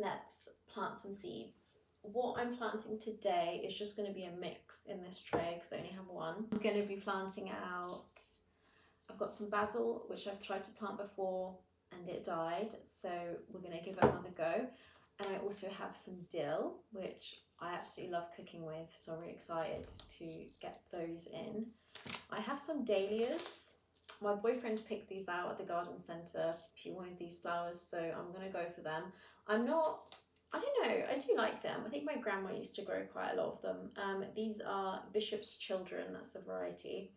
let's plant some seeds. What I'm planting today is just going to be a mix in this tray because I only have one. I'm going to be planting out, I've got some basil, which I've tried to plant before and it died, so we're going to give it another go. And I also have some dill, which I absolutely love cooking with, so I'm really excited to get those in. I have some dahlias. My boyfriend picked these out at the garden centre. He wanted these flowers, so I'm going to go for them. I don't know, I do like them. I think my grandma used to grow quite a lot of them. These are Bishop's Children, that's a variety.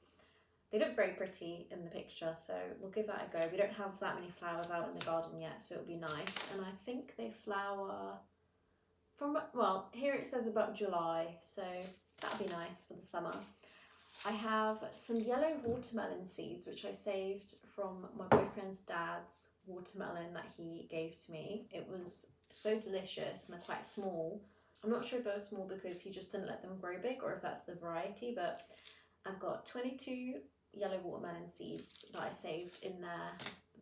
They look very pretty in the picture, so we'll give that a go. We don't have that many flowers out in the garden yet, so it'll be nice. And I think they flower from, well, here it says about July, so that'll be nice for the summer. I have some yellow watermelon seeds, which I saved from my boyfriend's dad's watermelon that he gave to me. It was so delicious and they're quite small. I'm not sure if they were small because he just didn't let them grow big or if that's the variety, but I've got 22 yellow watermelon seeds that I saved in there.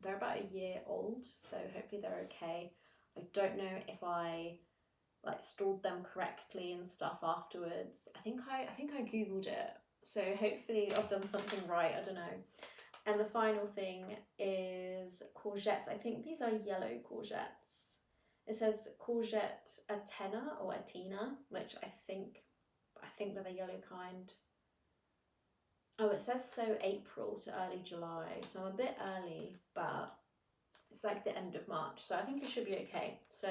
They're about a year old, so hopefully they're okay. I don't know if I stored them correctly and stuff afterwards. I think I googled it, so hopefully I've done something right, I don't know. And the final thing is courgettes. I think these are yellow courgettes. It says courgette Atena or Atina, which I think they're the yellow kind. Oh, it says so April to early July, so I'm a bit early, but it's like the end of March, so I think it should be okay. So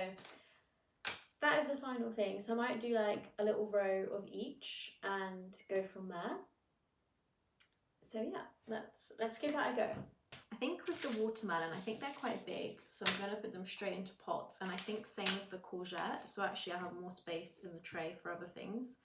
that is the final thing. So I might do like a little row of each and go from there. So yeah, let's give that a go. I think with the watermelon, I think they're quite big, so I'm going to put them straight into pots, and I think same with the courgette, so actually I have more space in the tray for other things.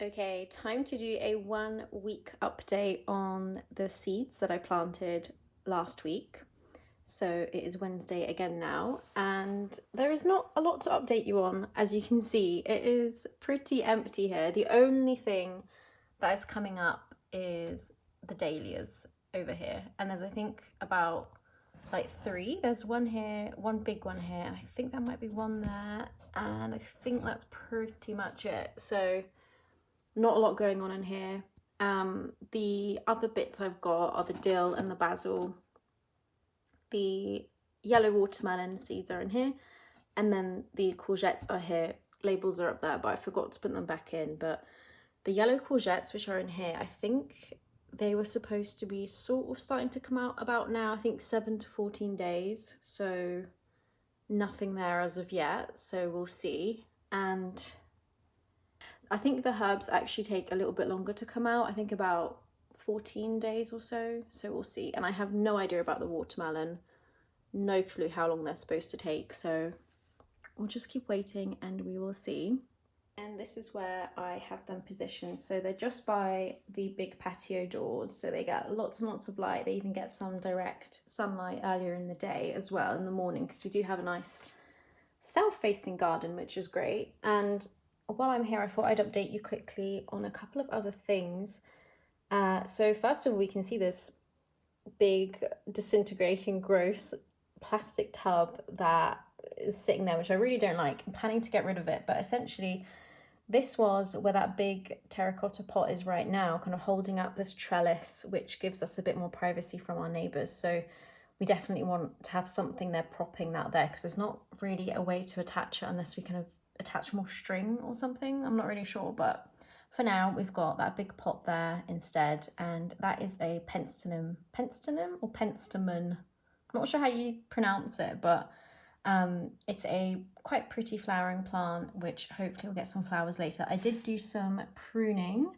Okay, time to do a 1 week update on the seeds that I planted last week. So it is Wednesday again now, and there is not a lot to update you on. As you can see, it is pretty empty here. The only thing that is coming up is the dahlias over here, and there's I think about like 3. There's one here, one big one here, and I think there might be one there, and I think that's pretty much it. So not a lot going on in here. The other bits I've got are the dill and the basil. The yellow watermelon seeds are in here, and then the courgettes are here. Labels are up there, but I forgot to put them back in. But the yellow courgettes, which are in here, I think they were supposed to be sort of starting to come out about now. I think 7 to 14 days, so nothing there as of yet, so we'll see. And I think the herbs actually take a little bit longer to come out. I think about 14 days or so. So we'll see. And I have no idea about the watermelon. No clue how long they're supposed to take. So we'll just keep waiting and we will see. And this is where I have them positioned. So they're just by the big patio doors. So they get lots and lots of light. They even get some direct sunlight earlier in the day as well, in the morning, because we do have a nice south-facing garden, which is great. And while I'm here, I thought I'd update you quickly on a couple of other things. So first of all, we can see this big disintegrating gross plastic tub that is sitting there, which I really don't like. I'm planning to get rid of it, but essentially this was where that big terracotta pot is right now, kind of holding up this trellis, which gives us a bit more privacy from our neighbours. So we definitely want to have something there propping that there, because there's not really a way to attach it unless we kind of attach more string or something. I'm not really sure, but for now we've got that big pot there instead, and that is a penstemon or penstemon. I'm not sure how you pronounce it, but it's a quite pretty flowering plant, which hopefully will get some flowers later. I did do some pruning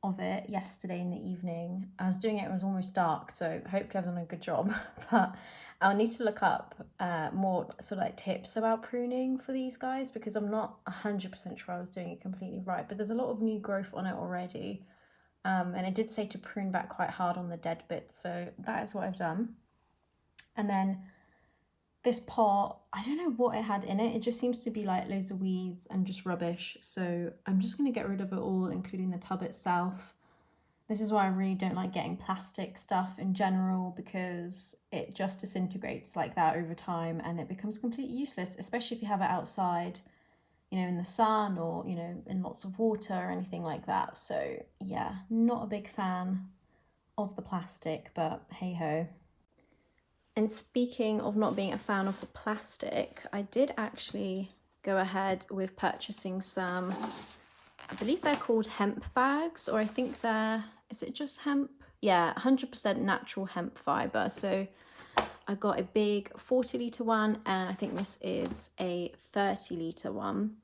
of it yesterday in the evening. I was doing it, it was almost dark, so hopefully I've done a good job. But I'll need to look up more sort of like tips about pruning for these guys, because I'm not 100% sure I was doing it completely right. But there's a lot of new growth on it already, and it did say to prune back quite hard on the dead bits, so that is what I've done. And then this pot, I don't know what it had in it. It just seems to be like loads of weeds and just rubbish. So I'm just going to get rid of it all, including the tub itself. This is why I really don't like getting plastic stuff in general, because it just disintegrates like that over time and it becomes completely useless, especially if you have it outside, you know, in the sun or, you know, in lots of water or anything like that. So yeah, not a big fan of the plastic, but hey ho. And speaking of not being a fan of the plastic, I did actually go ahead with purchasing some, I believe they're called hemp bags, or I think they're, is it just hemp? Yeah, 100% natural hemp fibre. So I got a big 40-litre one, and I think this is a 30-litre one.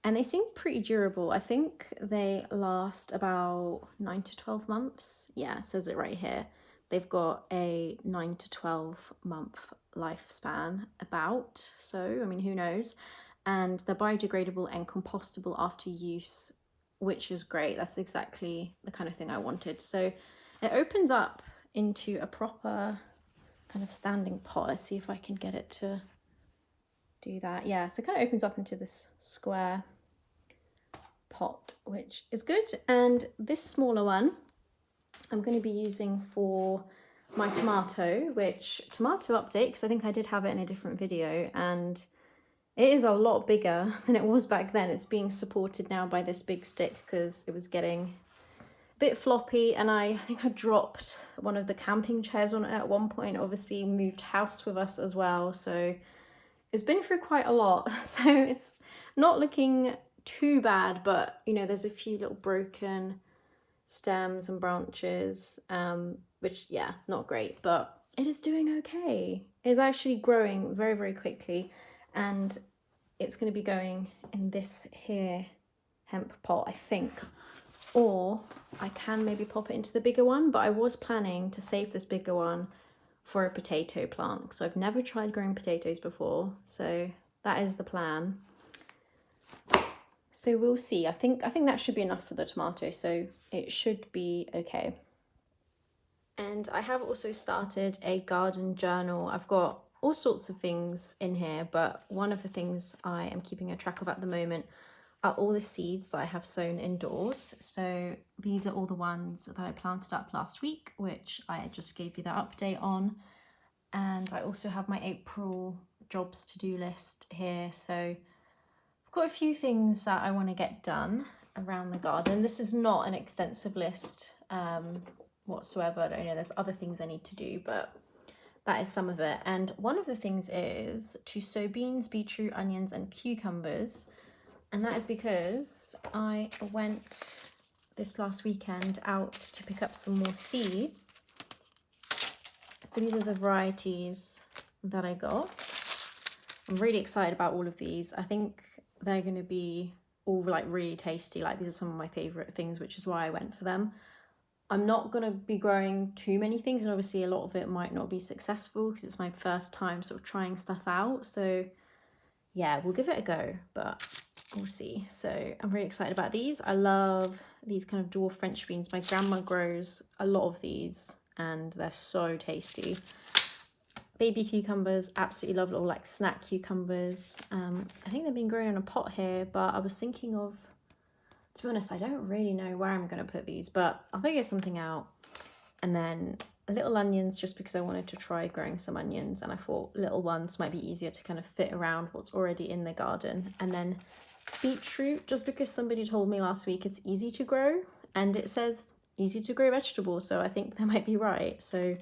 And they seem pretty durable. I think they last about 9 to 12 months. Yeah, it says it right here. They've got a 9 to 12 month lifespan about, so I mean, who knows? And they're biodegradable and compostable after use, which is great. That's exactly the kind of thing I wanted. So it opens up into a proper kind of standing pot. Let's see if I can get it to do that. Yeah, so it kind of opens up into this square pot, which is good. And this smaller one I'm going to be using for my tomato, which tomato update, because I think I did have it in a different video, and it is a lot bigger than it was back then. It's being supported now by this big stick because it was getting a bit floppy, and I think I dropped one of the camping chairs on it at one point. Obviously moved house with us as well, so it's been through quite a lot. So it's not looking too bad, but you know, there's a few little broken stems and branches, which yeah, not great, but it is doing okay. It's actually growing very, very quickly, and it's going to be going in this here hemp pot, I think, or I can maybe pop it into the bigger one, but I was planning to save this bigger one for a potato plant, because I've never tried growing potatoes before, so that is the plan. So we'll see. I think that should be enough for the tomato, so it should be okay. And I have also started a garden journal. I've got all sorts of things in here, but one of the things I am keeping a track of at the moment are all the seeds that I have sown indoors. So these are all the ones that I planted up last week, which I just gave you that update on. And I also have my April jobs to-do list here. So I've got a few things that I want to get done around the garden. This is not an extensive list whatsoever. I don't know, there's other things I need to do, but that is some of it. And one of the things is to sow beans, beetroot, onions and cucumbers. And that is because I went this last weekend out to pick up some more seeds. So these are the varieties that I got. I'm really excited about all of these. I think they're going to be all like really tasty. Like these are some of my favorite things, which is why I went for them. I'm not going to be growing too many things, and obviously a lot of it might not be successful because it's my first time sort of trying stuff out. So yeah, we'll give it a go, but we'll see. So I'm really excited about these. I love these kind of dwarf French beans. My grandma grows a lot of these and they're so tasty. Baby cucumbers, absolutely love little like snack cucumbers. I think they've been growing in a pot here, but I was thinking of, to be honest, I don't really know where I'm going to put these, but I'll figure something out. And then little onions, just because I wanted to try growing some onions, and I thought little ones might be easier to kind of fit around what's already in the garden. And then beetroot, just because somebody told me last week it's easy to grow, and it says easy to grow vegetables, so I think they might be right. So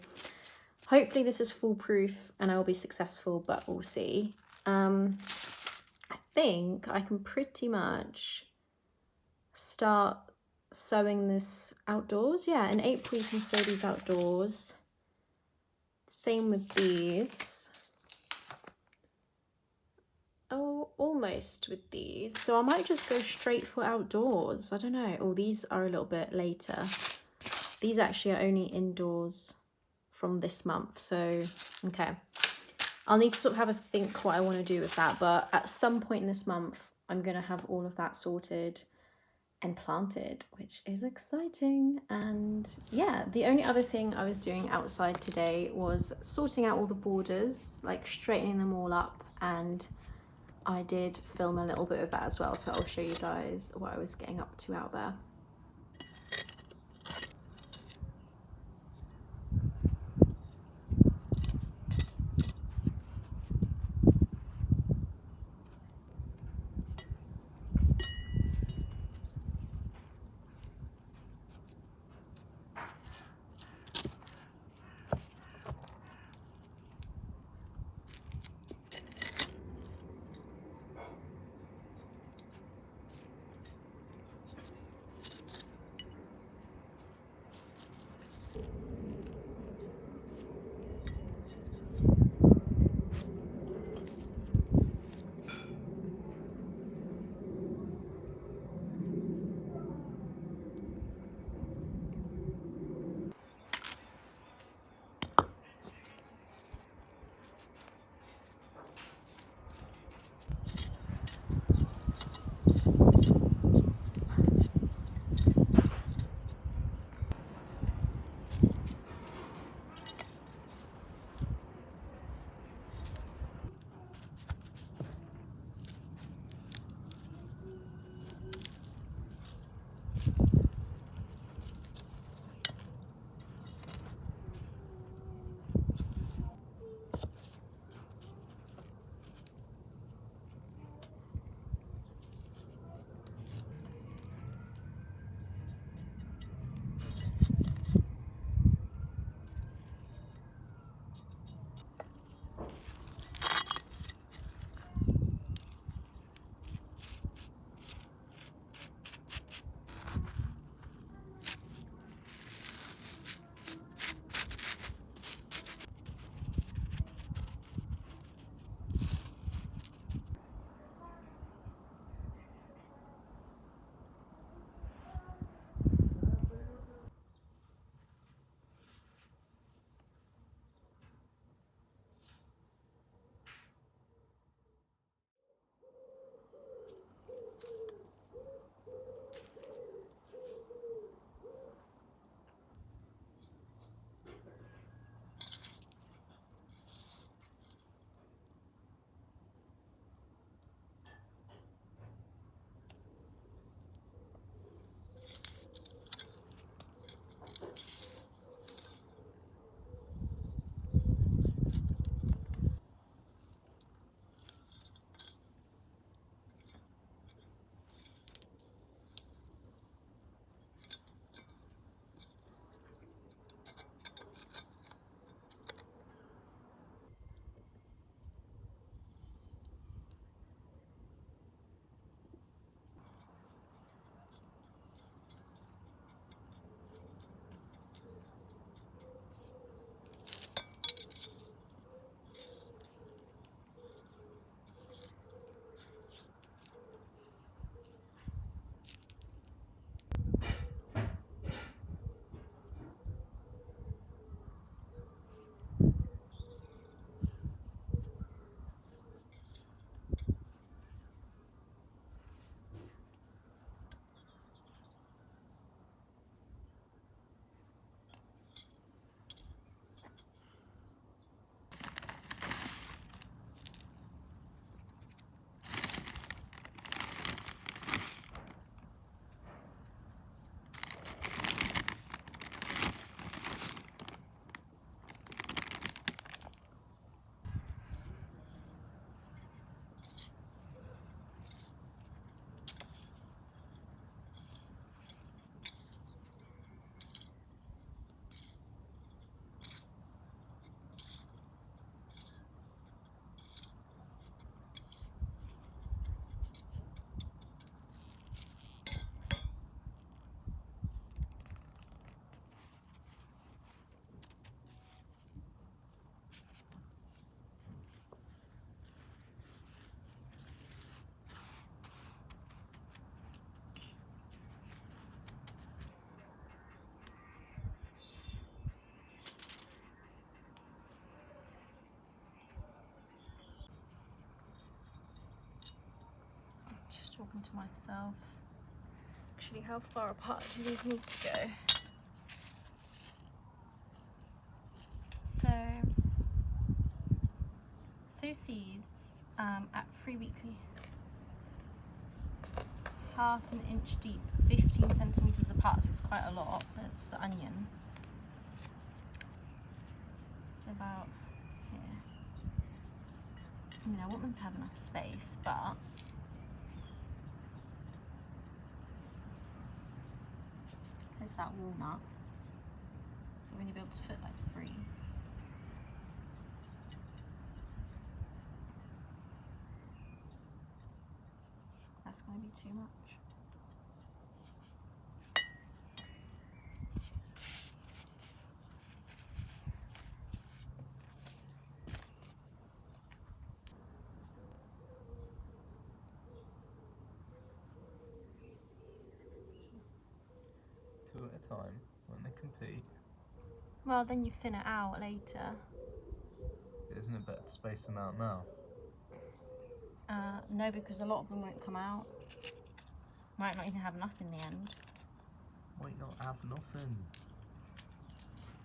hopefully this is foolproof and I will be successful, but we'll see. I think I can pretty much start sowing this outdoors. Yeah, in April you can sow these outdoors. Same with these. Oh, almost with these. So I might just go straight for outdoors. I don't know. Oh, these are a little bit later. These actually are only indoors from this month. So, okay. I'll need to sort of have a think what I want to do with that. But at some point in this month, I'm going to have all of that sorted and planted, which is exciting. And yeah, the only other thing I was doing outside today was sorting out all the borders, like straightening them all up, and I did film a little bit of that as well, so I'll show you guys what I was getting up to out there. talking to myself. Actually, how far apart do these need to go? So, sow seeds at 3 weekly, half an inch deep, 15 centimetres apart, so it's quite a lot. That's the onion. It's about here. I mean, I want them to have enough space, but there's that walnut. So we're going to be able to fit like 3. That's going to be too much. Two at a time, when they compete. Well, then you thin it out later. Isn't it better to space them out now? No, because a lot of them won't come out. Might not even have enough in the end. Might not have nothing.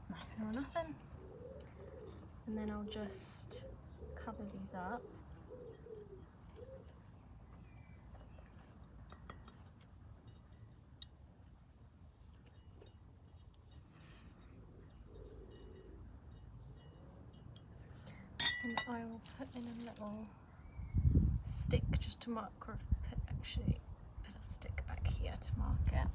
Nothing or nothing. And then I'll just cover these up. And I will put in a little stick just to mark, or put actually a little stick back here to mark it.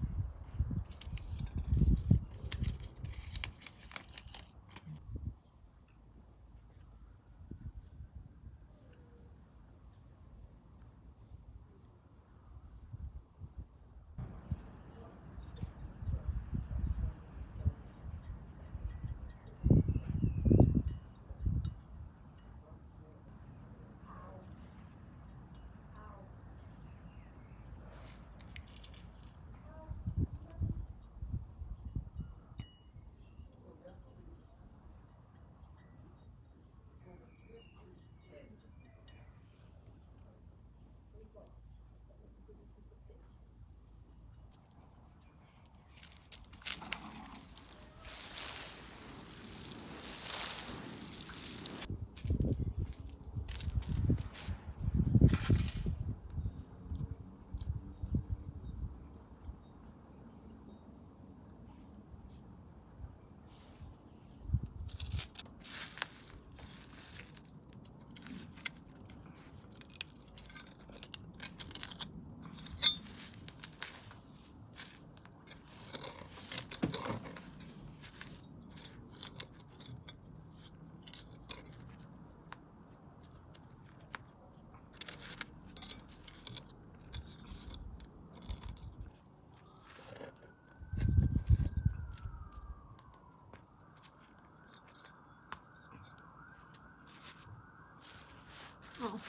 Oh,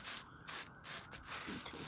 beetle.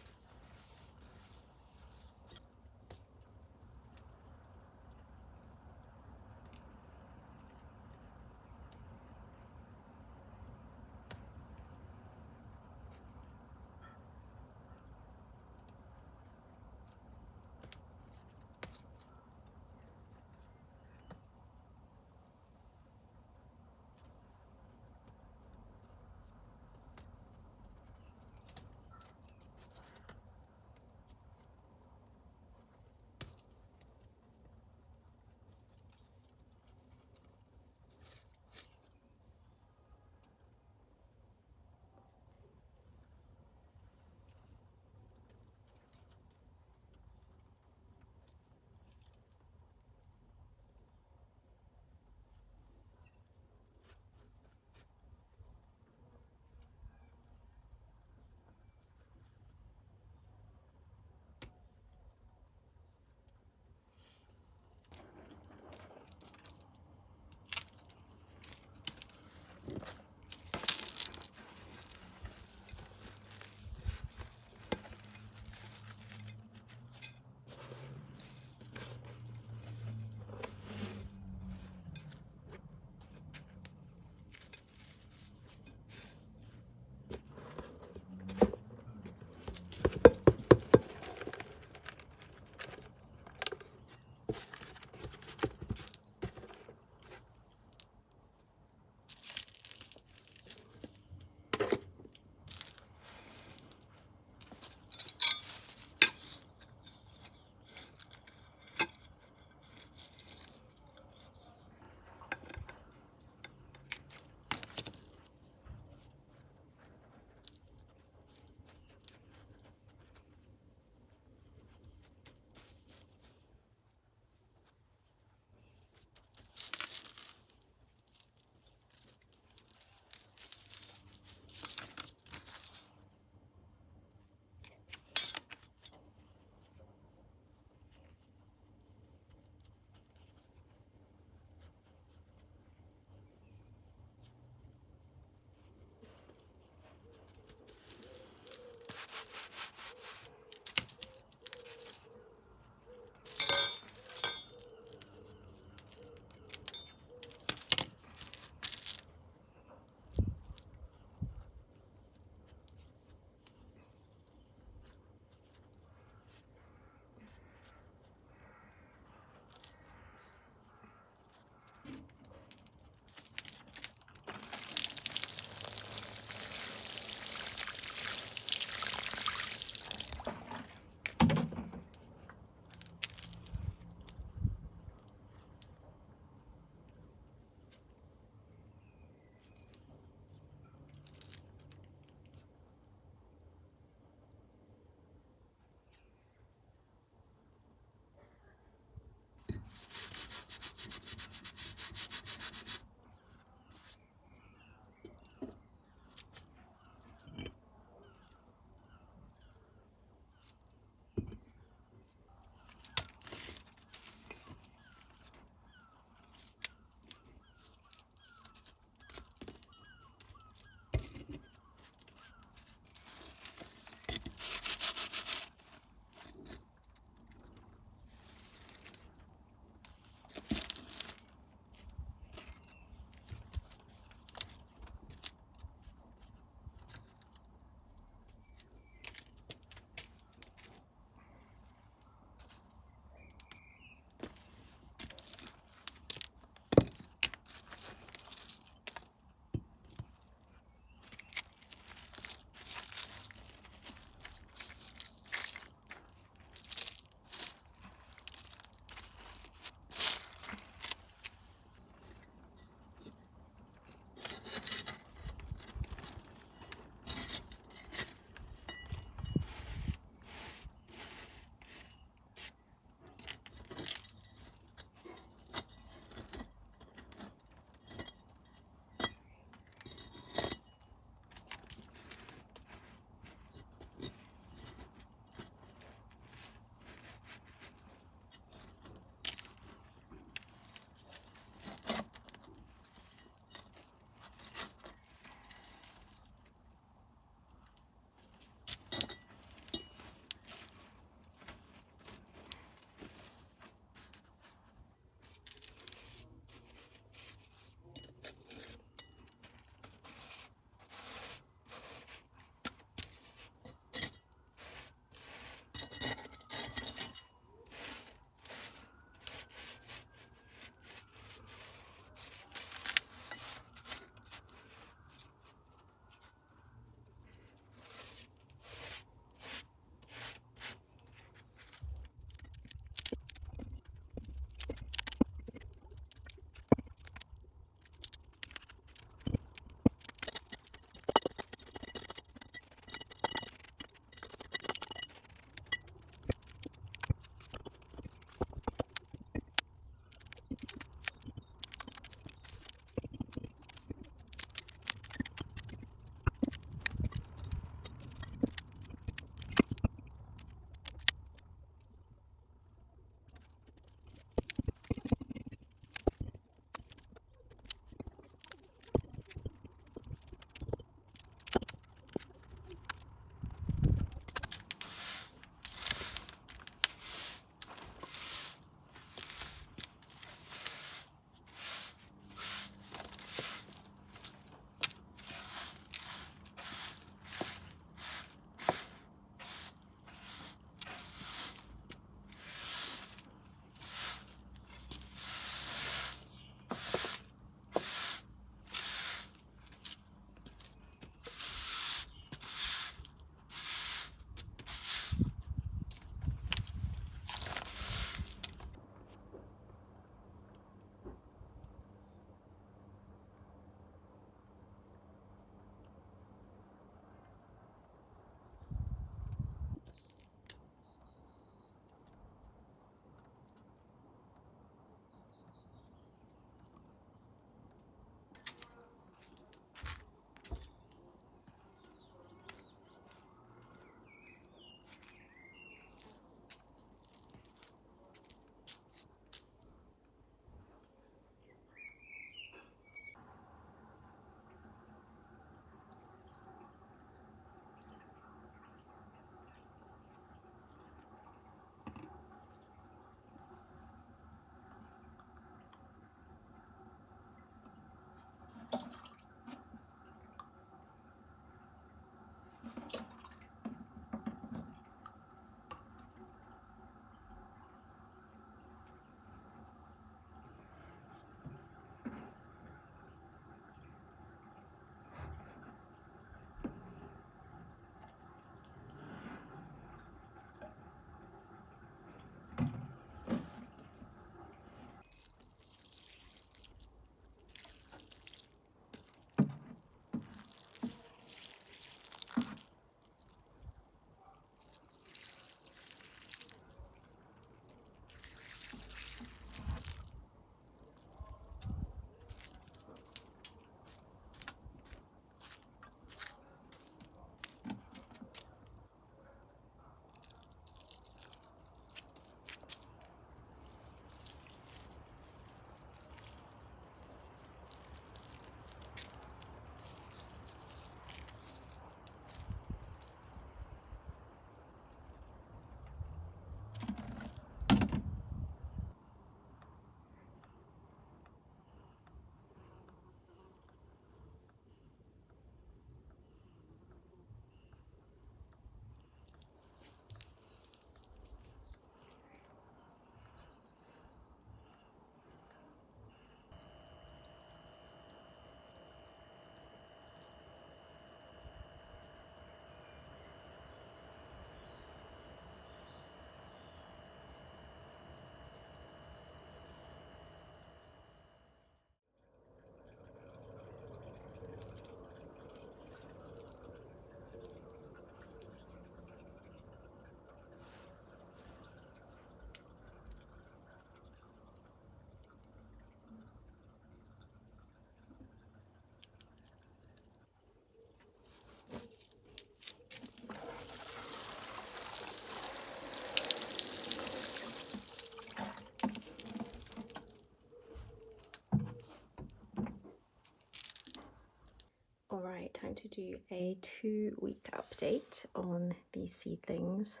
going to do a 2-week update on these seedlings.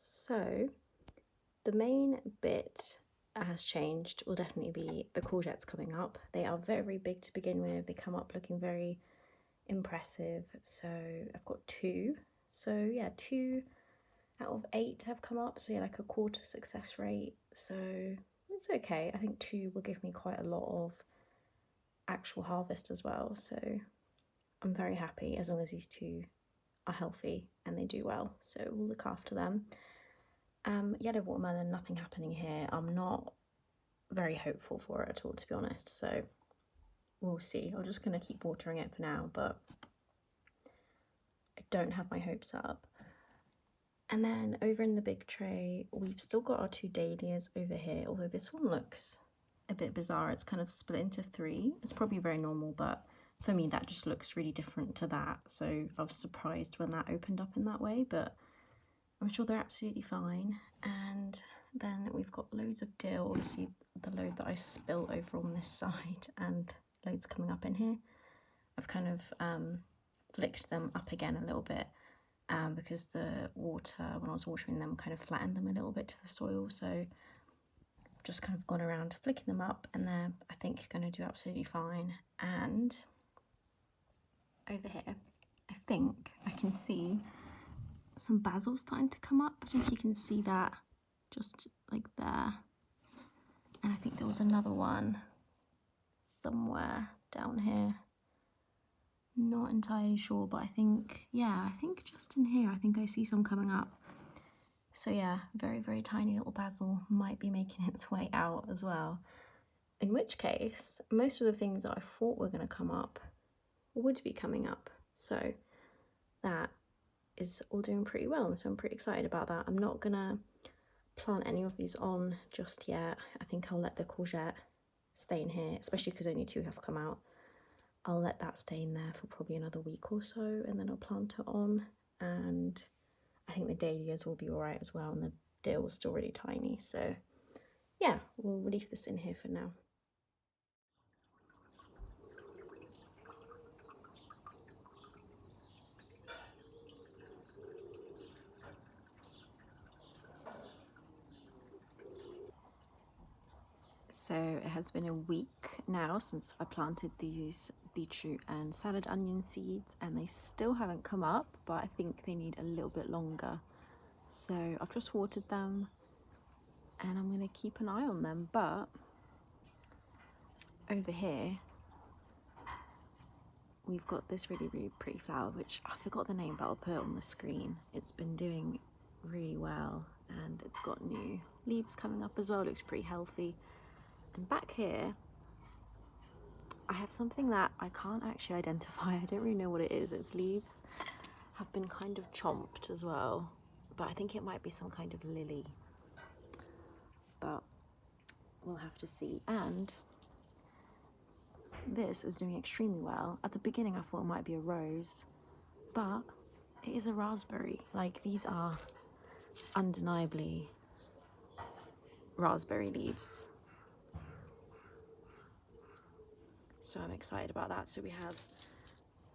So the main bit that has changed will definitely be the courgettes coming up. They are very big to begin with. They come up looking very impressive. So I've got 2. So yeah, 2 out of 8 have come up. So yeah, like a quarter success rate. So it's okay. I think 2 will give me quite a lot of actual harvest as well. So I'm very happy as long as these 2 are healthy and they do well. So we'll look after them. Yellow watermelon, nothing happening here. I'm not very hopeful for it at all, to be honest. So we'll see. I'm just going to keep watering it for now, but I don't have my hopes up. And then over in the big tray, we've still got our 2 dahlias over here, although this one looks a bit bizarre. It's kind of split into 3. It's probably very normal, but for me that just looks really different to that. So I was surprised when that opened up in that way, but I'm sure they're absolutely fine. And then we've got loads of dill, obviously the load that I spilt over on this side, and loads coming up in here. I've kind of flicked them up again a little bit because the water, when I was watering them, kind of flattened them a little bit to the soil. So I've just kind of gone around flicking them up, and they're, I think, going to do absolutely fine. And over here, I think I can see some basil starting to come up. I don't know if you can see that, just like there. And I think there was another one somewhere down here. Not entirely sure, but I think, yeah, I think just in here, I think I see some coming up. So yeah, very, very tiny little basil might be making its way out as well. In which case, most of the things that I thought were going to come up would be coming up. So that is all doing pretty well, so I'm pretty excited about that. I'm not gonna plant any of these on just yet. I think I'll let the courgette stay in here, especially because only 2 have come out. I'll let that stay in there for probably another week or so, and then I'll plant it on. And I think the dahlias will be all right as well, and the dill is still really tiny. So yeah, we'll leave this in here for now. So it has been a week now since I planted these beetroot and salad onion seeds, and they still haven't come up, but I think they need a little bit longer. So I've just watered them and I'm going to keep an eye on them. But over here we've got this really, really pretty flower, which I forgot the name, but I'll put it on the screen. It's been doing really well, and it's got new leaves coming up as well. It looks pretty healthy. And back here, I have something that I can't actually identify. I don't really know what it is. Its leaves have been kind of chomped as well, but I think it might be some kind of lily. But we'll have to see. And this is doing extremely well. At the beginning, I thought it might be a rose, but it is a raspberry. Like, these are undeniably raspberry leaves. So I'm excited about that. So we have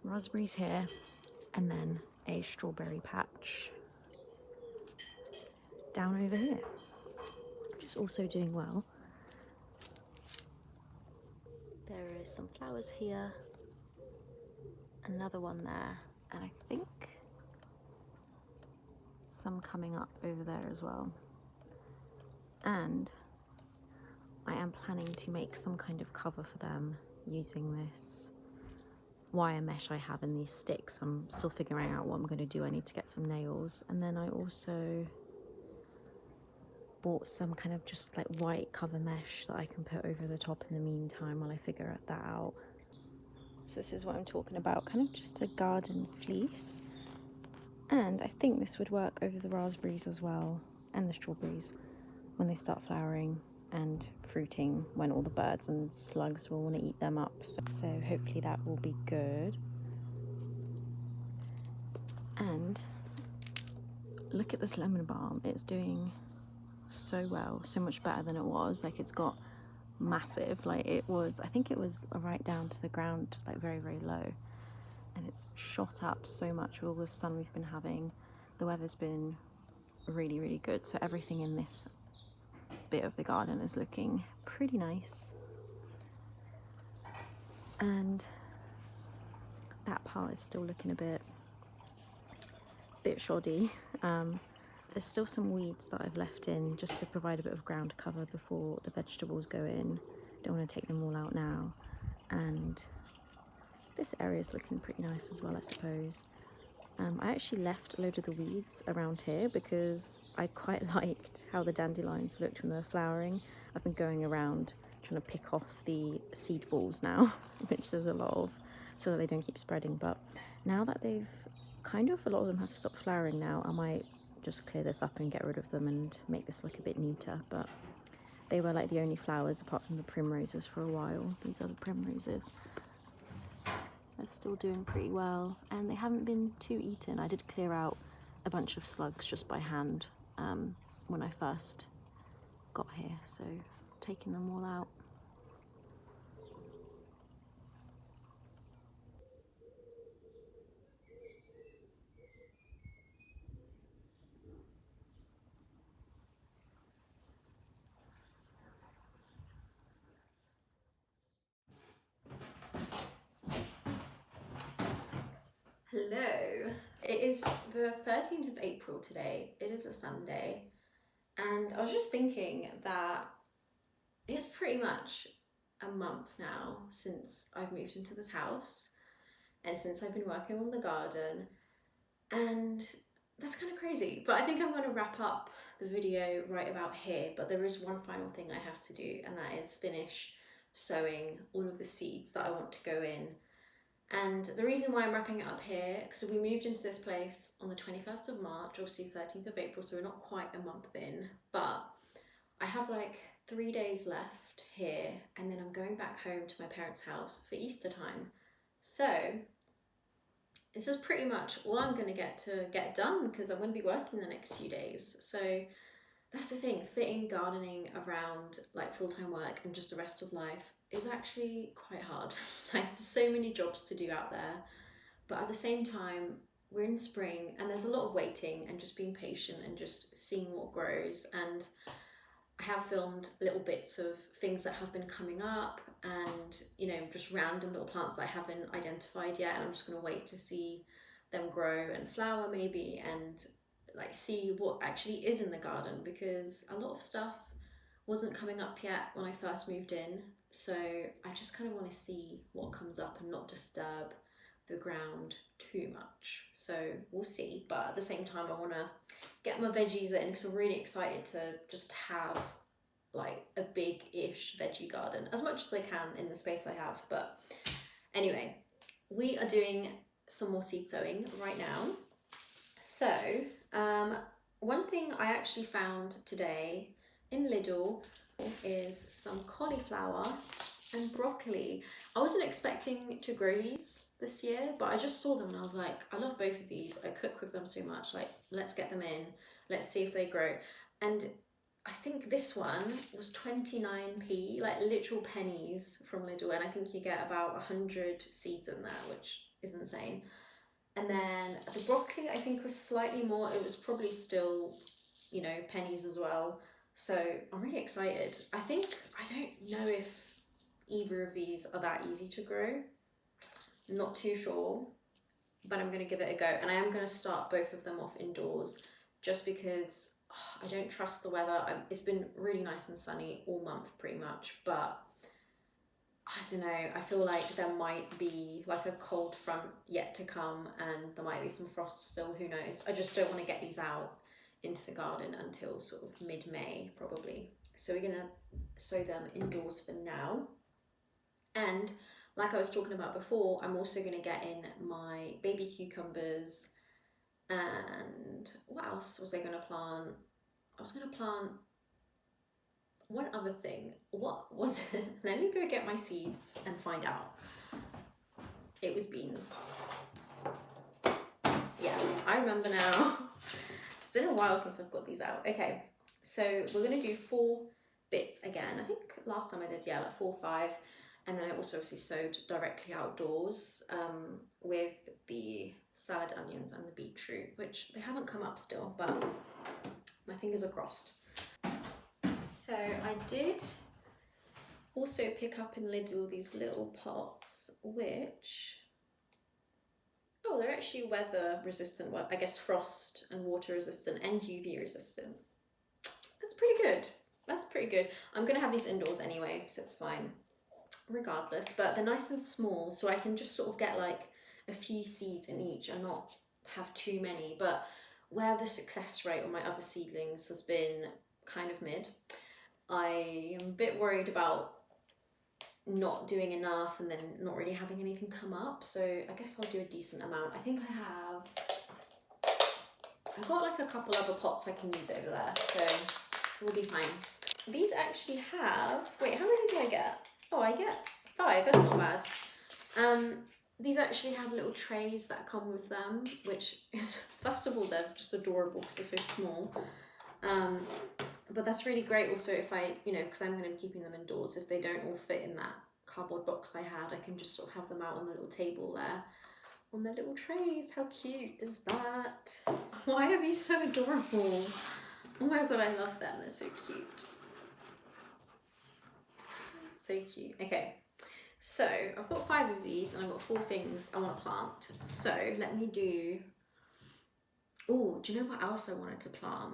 raspberries here, and then a strawberry patch down over here, which is also doing well. There is some flowers here, another one there, and I think some coming up over there as well. And I am planning to make some kind of cover for them using this wire mesh I have in these sticks. I'm still figuring out what I'm going to do. I need to get some nails, and then I also bought some kind of just like white cover mesh that I can put over the top in the meantime while I figure that out. So this is what I'm talking about, kind of just a garden fleece. And I think this would work over the raspberries as well, and the strawberries when they start flowering and fruiting, when all the birds and slugs will want to eat them up. So hopefully that will be good. And look at this lemon balm. It's doing so well, so much better than it was. Like, it's got massive, like it was, I think it was right down to the ground, like very, very low, and It's shot up so much with all the sun we've been having. The weather's been really, really good. So everything in this bit of the garden is looking pretty nice. And that part is still looking a bit shoddy. There's still some weeds that I've left in just to provide a bit of ground cover before the vegetables go in. Don't want to take them all out now. And this area is looking pretty nice as well, I suppose. I actually left a load of the weeds around here because I quite liked how the dandelions looked when they're flowering. I've been going around trying to pick off the seed balls now, which there's a lot of, so that they don't keep spreading. But now that they've kind of, a lot of them have stopped flowering now, I might just clear this up and get rid of them and make this look a bit neater. But they were like the only flowers apart from the primroses for a while. These are the primroses. They're still doing pretty well, and they haven't been too eaten. I did clear out a bunch of slugs just by hand when I first got here, so taking them all out. Hello. It is the 13th of April today. It is a Sunday, and I was just thinking that it's pretty much a month now since I've moved into this house and since I've been working on the garden, and that's kind of crazy. But I think I'm going to wrap up the video right about here, but there is one final thing I have to do, and that is finish sowing all of the seeds that I want to go in. And the reason why I'm wrapping it up here, so we moved into this place on the 21st of March, obviously 13th of April, so we're not quite a month in, but I have like 3 days left here, and then I'm going back home to my parents' house for Easter time. So this is pretty much all I'm going to get done, because I'm going to be working the next few days. So that's the thing, fitting gardening around like full-time work and just the rest of life is actually quite hard. Like, there's so many jobs to do out there, but at the same time we're in spring and there's a lot of waiting and just being patient and just seeing what grows. And I have filmed little bits of things that have been coming up, and you know, just random little plants that I haven't identified yet, and I'm just going to wait to see them grow and flower maybe, and like see what actually is in the garden, because a lot of stuff wasn't coming up yet when I first moved in. So I just kind of want to see what comes up and not disturb the ground too much. So we'll see, but at the same time I want to get my veggies in because I'm really excited to just have like a big-ish veggie garden, as much as I can in the space I have. But anyway, we are doing some more seed sowing right now. So one thing I actually found today in Lidl is some cauliflower and broccoli. I wasn't expecting to grow these this year, but I just saw them and I was like, I love both of these. I cook with them so much, like, let's get them in, let's see if they grow. And I think this one was 29p, like literal pennies from Lidl, and I think you get about 100 seeds in there, which is insane. And then the broccoli I think was slightly more, it was probably still, you know, pennies as well. So I'm really excited. I don't know if either of these are that easy to grow. Not too sure, but I'm going to give it a go. And I am going to start both of them off indoors just because I don't trust the weather. It's been really nice and sunny all month pretty much, but I don't know, I feel like there might be like a cold front yet to come, and there might be some frost still, who knows. I just don't want to get these out into the garden until sort of mid-May probably. So we're gonna sow them indoors for now. And like I was talking about before, I'm also gonna get in my baby cucumbers, and what else was I gonna plant? I was gonna plant one other thing. What was it? Let me go get my seeds and find out. It was beans. Yeah, I remember now. It's been a while since I've got these out. Okay, so we're gonna do 4 bits again. I think last time I did, yeah, like 4 or 5. And then I also obviously sowed directly outdoors with the salad onions and the beetroot, which they haven't come up still, but my fingers are crossed. So I did also pick up in Lidl these little pots, which, oh, they're actually weather resistant, well, I guess frost and water resistant and UV resistant. That's pretty good. That's pretty good. I'm gonna have these indoors anyway, so it's fine regardless, but they're nice and small, so I can just sort of get like a few seeds in each and not have too many. But where the success rate on my other seedlings has been kind of mid, I am a bit worried about not doing enough and then not really having anything come up. So I guess I'll do a decent amount. I think I've got like a couple other pots I can use over there, so we'll be fine. These actually have, wait, how many do I get? Oh, I get 5, that's not bad. These actually have little trays that come with them, which is, first of all, they're just adorable because they're so small. But that's really great also if I, you know, because I'm going to be keeping them indoors, if they don't all fit in that cardboard box I had, I can just sort of have them out on the little table there, on their little trays. How cute is that? Why are these so adorable? Oh my god, I love them, they're so cute. So cute. Okay, so I've got 5 of these and I've got 4 things I want to plant. So let me do, oh, do you know what else I wanted to plant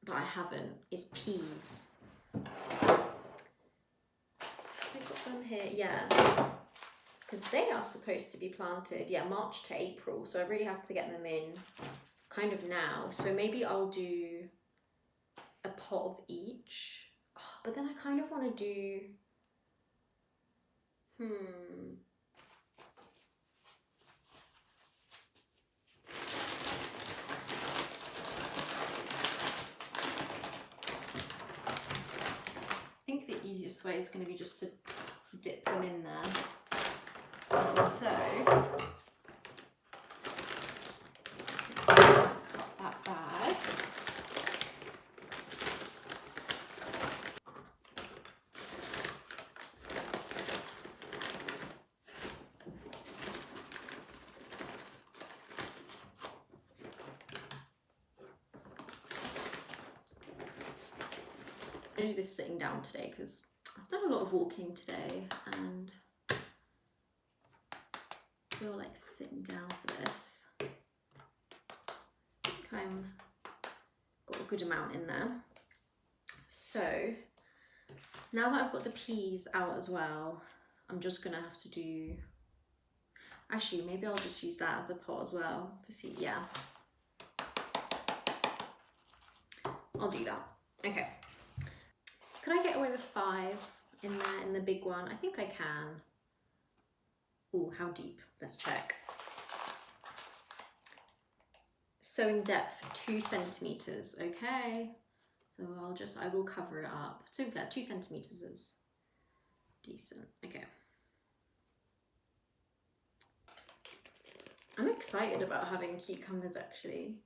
but I haven't, is peas. Have I got them here? Yeah, because they are supposed to be planted, yeah, March to April, so I really have to get them in kind of now. So maybe I'll do a pot of each, but then I kind of want to do, I think the easiest way is going to be just to dip them in there. So, cut that bag. I'm going to do this sitting down today because I've done a lot of walking today and I feel like sitting down for this. I think I'm got a good amount in there. So now that I've got the peas out as well, I'm just going to have to do, actually maybe I'll just use that as a pot as well for seed. Yeah, I'll do that. Okay. Could I get away with 5 in there, in the big one? I think I can. Oh, how deep? Let's check. Sowing depth 2 centimeters. Okay. So I will cover it up. So yeah, 2 centimeters is decent. Okay. I'm excited about having cucumbers actually.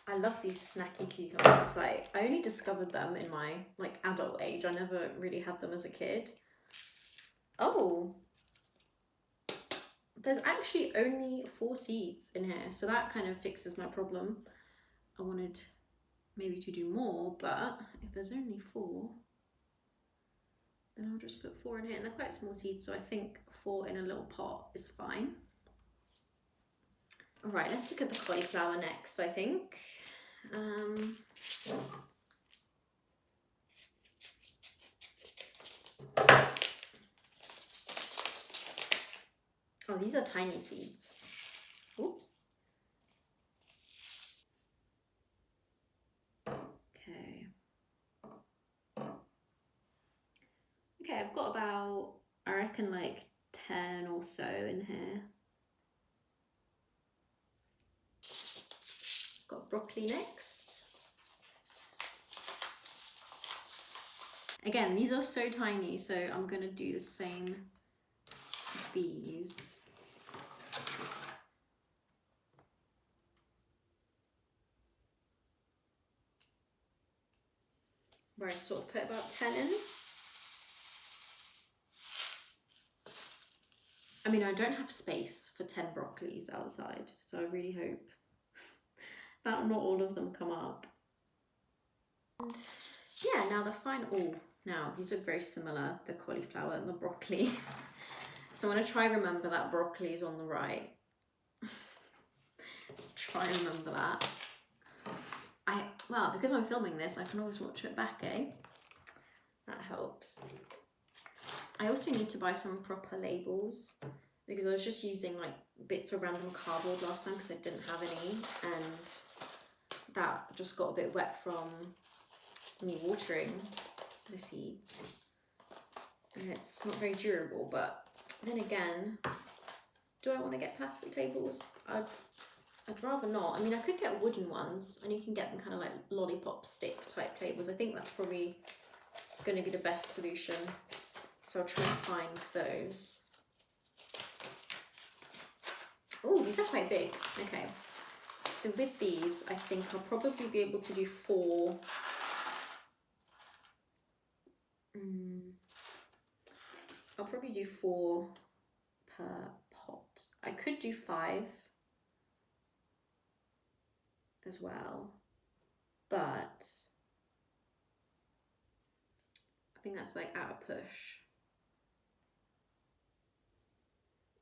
I love these snacky cucumbers. Like, I only discovered them in my like adult age. I never really had them as a kid. Oh, there's actually only 4 seeds in here, so that kind of fixes my problem. I wanted maybe to do more, but if there's only 4, then I'll just put 4 in here, and they're quite small seeds, so I think 4 in a little pot is fine. All right, let's look at the cauliflower next, I think. Oh, these are tiny seeds. Oops. Okay. Okay, I've got about, I reckon like 10 or so in here. Got broccoli next. Again, these are so tiny, so I'm gonna do the same with these. Where I sort of put about 10 in. I mean, I don't have space for 10 broccolis outside, so I really hope that not all of them come up. And yeah, now the final, oh, now these look very similar, the cauliflower and the broccoli. So I'm going to try and remember that broccoli is on the right. Try and remember that. Well, because I'm filming this, I can always watch it back, eh? That helps. I also need to buy some proper labels because I was just using like bits of random cardboard last time because I didn't have any, and that just got a bit wet from me watering the seeds. And it's not very durable, but then again, do I want to get plastic labels? I'd rather not. I mean, I could get wooden ones, and you can get them kind of like lollipop stick type labels. I think that's probably going to be the best solution. So I'll try and find those. Oh, these are quite big. Okay. So with these, I think I'll probably be able to do 4. I'll probably do 4 per pot. I could do 5 as well, but I think that's like at a push,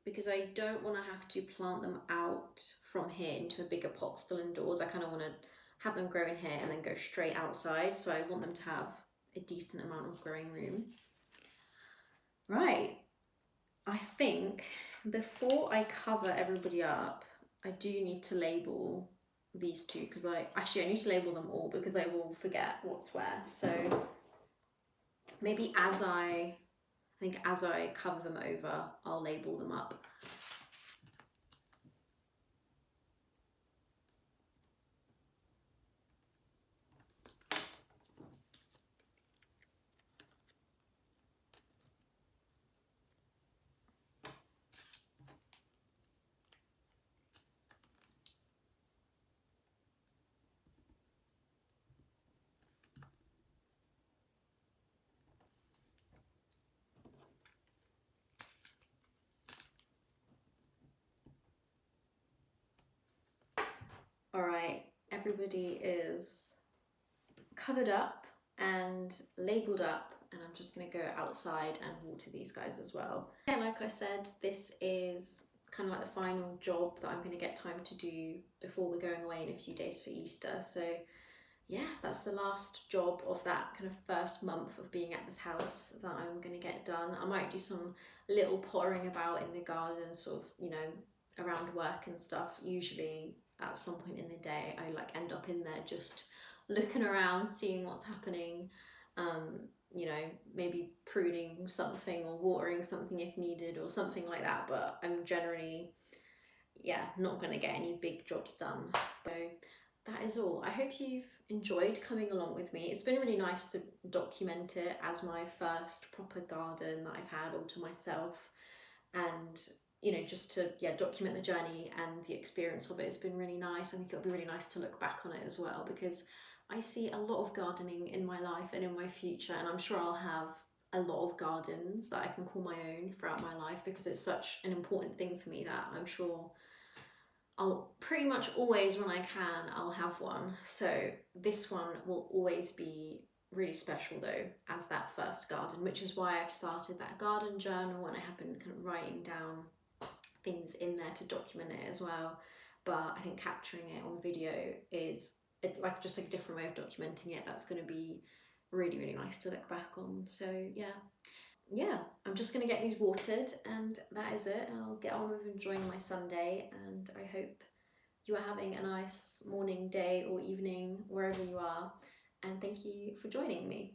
because I don't want to have to plant them out from here into a bigger pot still indoors. I kind of want to have them grow in here and then go straight outside, so I want them to have a decent amount of growing room. Right, I think before I cover everybody up, I do need to label these 2, because I need to label them all because I will forget what's where. So maybe as I cover them over, I'll label them up. All right, everybody is covered up and labeled up, and I'm just going to go outside and water these guys as well. Yeah, like I said, this is kind of like the final job that I'm going to get time to do before we're going away in a few days for Easter. So yeah, that's the last job of that kind of first month of being at this house that I'm going to get done. I might do some little pottering about in the garden, sort of, you know, around work and stuff. Usually at some point in the day, I like end up in there just looking around, seeing what's happening, you know, maybe pruning something or watering something if needed or something like that. But I'm generally, yeah, not going to get any big jobs done. So that is all. I hope you've enjoyed coming along with me. It's been really nice to document it as my first proper garden that I've had all to myself, and you know, just to document the journey and the experience of it. It's been really nice. I think it'll be really nice to look back on it as well, because I see a lot of gardening in my life and in my future, and I'm sure I'll have a lot of gardens that I can call my own throughout my life, because it's such an important thing for me that I'm sure I'll pretty much always, when I can, I'll have one. So this one will always be really special though, as that first garden, which is why I've started that garden journal, and I have been kind of writing down things in there to document it as well. But I think capturing it on video is like just a different way of documenting it. That's going to be really, really nice to look back on. So yeah, I'm just going to get these watered, and that is it. I'll get on with enjoying my Sunday, and I hope you are having a nice morning, day or evening wherever you are, and thank you for joining me.